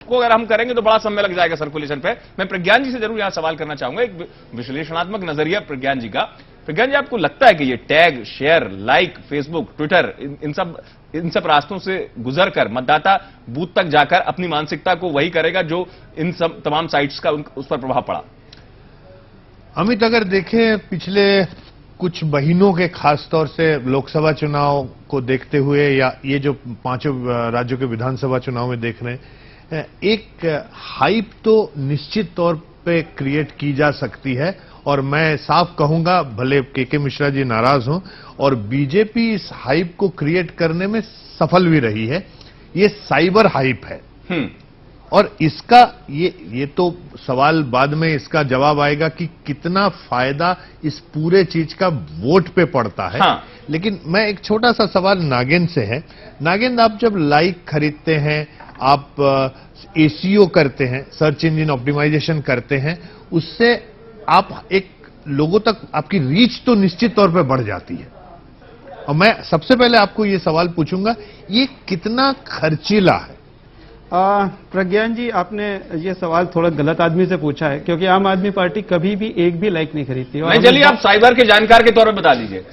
को अगर हम करेंगे तो बड़ा समय लग जाएगा सर्कुलेशन पे। मैं प्रज्ञान जी से जरूर यहां सवाल करना चाहूंगा, एक विश्लेषणात्मक नजरिया प्रज्ञान जी का। प्रज्ञान जी, आपको लगता है कि ये tag, share, like, Facebook, Twitter, इन सब रास्तों से गुजरकर मतदाता बूथ तक जाकर अपनी मानसिकता को वही करेगा जो इन सब तमाम साइट्स का उस पर प्रभाव पड़ा? अमित, अगर देखें पिछले कुछ महीनों के, खासतौर से लोकसभा चुनाव को देखते हुए या ये जो 5 राज्यों के विधानसभा चुनाव में देख रहे हैं, एक हाइप तो निश्चित तौर पे क्रिएट की जा सकती है। और मैं साफ कहूंगा, भले के मिश्रा जी नाराज हों, और बीजेपी इस हाइप को क्रिएट करने में सफल भी रही है। ये साइबर हाइप है। और इसका ये तो सवाल बाद में इसका जवाब आएगा कि कितना फायदा इस पूरे चीज का वोट पे पड़ता है। हाँ। लेकिन मैं एक छोटा सा सवाल नागेंद्र से है। नागेंद्र, आप जब लाइक खरीदते हैं, आप एसीओ करते हैं, सर्च इंजन ऑप्टिमाइजेशन करते हैं, उससे आप एक लोगों तक आपकी रीच तो निश्चित तौर पे बढ़ जाती है। और मैं सबसे पहले आपको ये सवाल पूछूंगा, ये कितना खर्चीला है? प्रज्ञान जी, आपने ये सवाल थोड़ा गलत आदमी से पूछा है, क्योंकि आम आदमी पार्टी कभी भी एक भी लाइक नहीं खरीदती। नहीं, चलिए आप साइबर के जानकार के तौर पर बता दीजिए।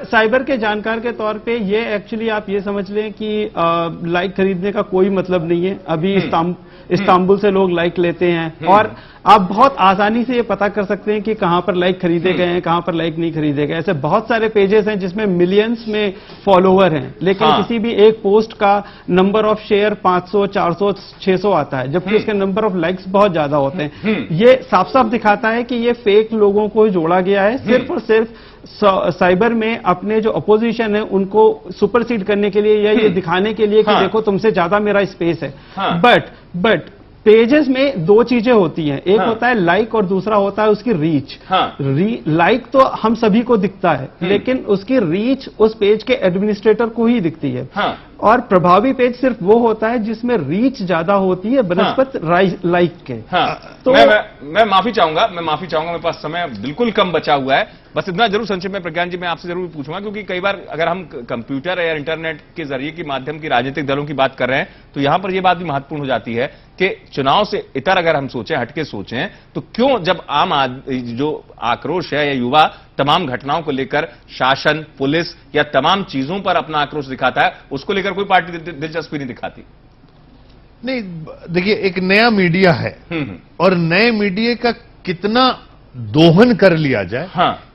साइबर के जानकार के तौर पे ये एक्चुअली आप ये समझ लें कि लाइक खरीदने का कोई मतलब नहीं है। अभी इस्तांबुल से लोग लाइक लेते हैं, और आप बहुत आसानी से ये पता कर सकते हैं कि कहां पर लाइक खरीदे गए हैं, कहां पर लाइक नहीं खरीदे गए। ऐसे बहुत सारे पेजेस हैं जिसमें मिलियंस में फॉलोवर हैं, लेकिन किसी भी एक पोस्ट का नंबर ऑफ शेयर 500, 400, 600 आता है, जबकि उसके नंबर ऑफ लाइक्स बहुत ज्यादा होते हैं। ये साफ साफ दिखाता है कि ये फेक लोगों को जोड़ा गया है, सिर्फ और सिर्फ साइबर में अपने जो अपोजिशन है उनको सुपरसीड करने के लिए, या ये दिखाने के लिए कि देखो तुमसे ज्यादा मेरा स्पेस है। बट पेजेस में दो चीजें होती हैं, एक होता है लाइक और दूसरा होता है उसकी रीच। लाइक तो हम सभी को दिखता है, लेकिन उसकी रीच उस पेज के एडमिनिस्ट्रेटर को ही दिखती है। और प्रभावी पेज सिर्फ वो होता है जिसमें रीच ज्यादा होती है बनस्पत लाइक के। तो मैं माफी चाहूंगा, मेरे पास समय बिल्कुल कम बचा हुआ है। बस इतना जरूर संक्षेप में प्रज्ञान जी मैं आपसे जरूर पूछूंगा, क्योंकि कई बार अगर हम कंप्यूटर या इंटरनेट के जरिए के माध्यम की राजनीतिक दलों की बात कर रहे हैं, तो यहां पर यह बात भी महत्वपूर्ण हो जाती है कि चुनाव से इतर अगर हम सोचें, हटके सोचें, तो क्यों जब आम आदमी जो आक्रोश है या युवा तमाम घटनाओं को लेकर शासन, पुलिस या तमाम चीजों पर अपना आक्रोश दिखाता है, उसको लेकर कोई पार्टी दिलचस्पी नहीं दिखाती? नहीं, देखिए, एक नया मीडिया है और नए मीडिया का कितना दोहन कर लिया जाए,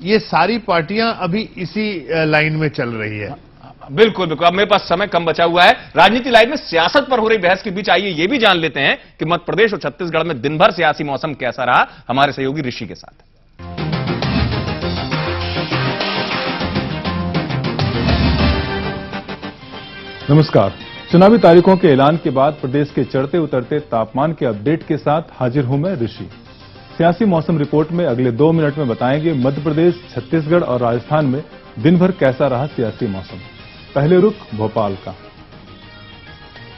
ये सारी पार्टियां अभी इसी लाइन में चल रही है। बिल्कुल बिल्कुल। अब मेरे पास समय कम बचा हुआ है। राजनीति लाइन में सियासत पर हो रही बहस के बीच आइए ये भी जान लेते हैं कि मध्य प्रदेश और छत्तीसगढ़ में दिन भर सियासी मौसम कैसा रहा, हमारे सहयोगी ऋषि के साथ। नमस्कार। चुनावी तारीखों के ऐलान के बाद प्रदेश के चढ़ते उतरते तापमान के अपडेट के साथ हाजिर हूं मैं ऋषि। सियासी मौसम रिपोर्ट में अगले 2 मिनट में बताएंगे मध्य प्रदेश, छत्तीसगढ़ और राजस्थान में दिन भर कैसा रहा सियासी मौसम। पहले रुख भोपाल का।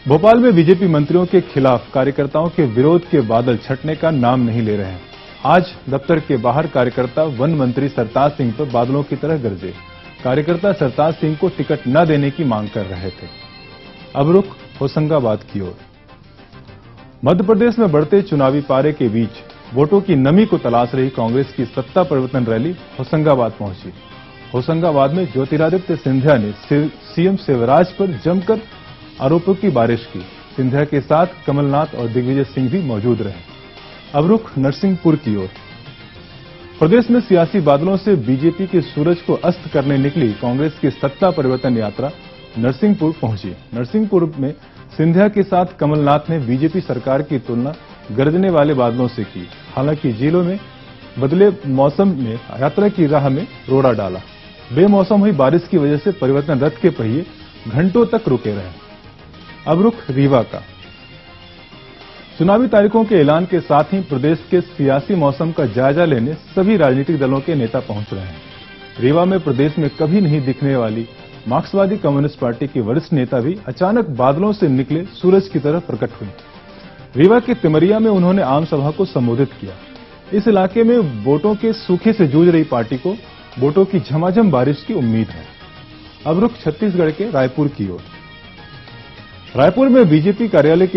भोपाल में बीजेपी मंत्रियों के खिलाफ कार्यकर्ताओं के विरोध के बादल छटने का नाम नहीं ले रहे हैं। आज दफ्तर के बाहर कार्यकर्ता वन मंत्री सरताज सिंह पर बादलों की तरह गरजे। कार्यकर्ता सरताज सिंह को टिकट न देने की मांग कर रहे थे। अब रुख होशंगाबाद की ओर। मध्य प्रदेश में बढ़ते चुनावी पारे के बीच वोटों की नमी को तलाश रही कांग्रेस की सत्ता परिवर्तन रैली होशंगाबाद पहुंची। होशंगाबाद में ज्योतिरादित्य सिंधिया ने सीएम शिवराज पर जमकर आरोपों की बारिश की। सिंधिया के साथ कमलनाथ और दिग्विजय सिंह भी मौजूद रहे। अब रुख नरसिंहपुर की ओर। प्रदेश में सियासी बादलों से बीजेपी के सूरज को अस्त करने निकली कांग्रेस की सत्ता परिवर्तन यात्रा नरसिंहपुर पहुंची। नरसिंहपुर में सिंधिया के साथ कमलनाथ ने बीजेपी सरकार की तुलना गरजने वाले बादलों से की। हालांकि जिलों में बदले मौसम ने यात्रा की राह में रोड़ा डाला। बेमौसम हुई बारिश की वजह से परिवर्तन रथ के पहिए घंटों तक रुके रहे। अब रुख रीवा का। चुनावी तारीखों के ऐलान के साथ ही प्रदेश के सियासी मौसम का जायजा लेने सभी राजनीतिक दलों के नेता पहुंच रहे हैं। रीवा में प्रदेश में कभी नहीं दिखने वाली मार्क्सवादी कम्युनिस्ट पार्टी के वरिष्ठ नेता भी अचानक बादलों से निकले सूरज की तरह प्रकट हुए। रीवा के तिमरिया में उन्होंने आम सभा को संबोधित किया। इस इलाके में वोटों के सूखे से जूझ रही पार्टी को वोटों की झमाझम बारिश की उम्मीद है। अब रुख छत्तीसगढ़ के रायपुर की ओर। रायपुर में बीजेपी कार्यालय के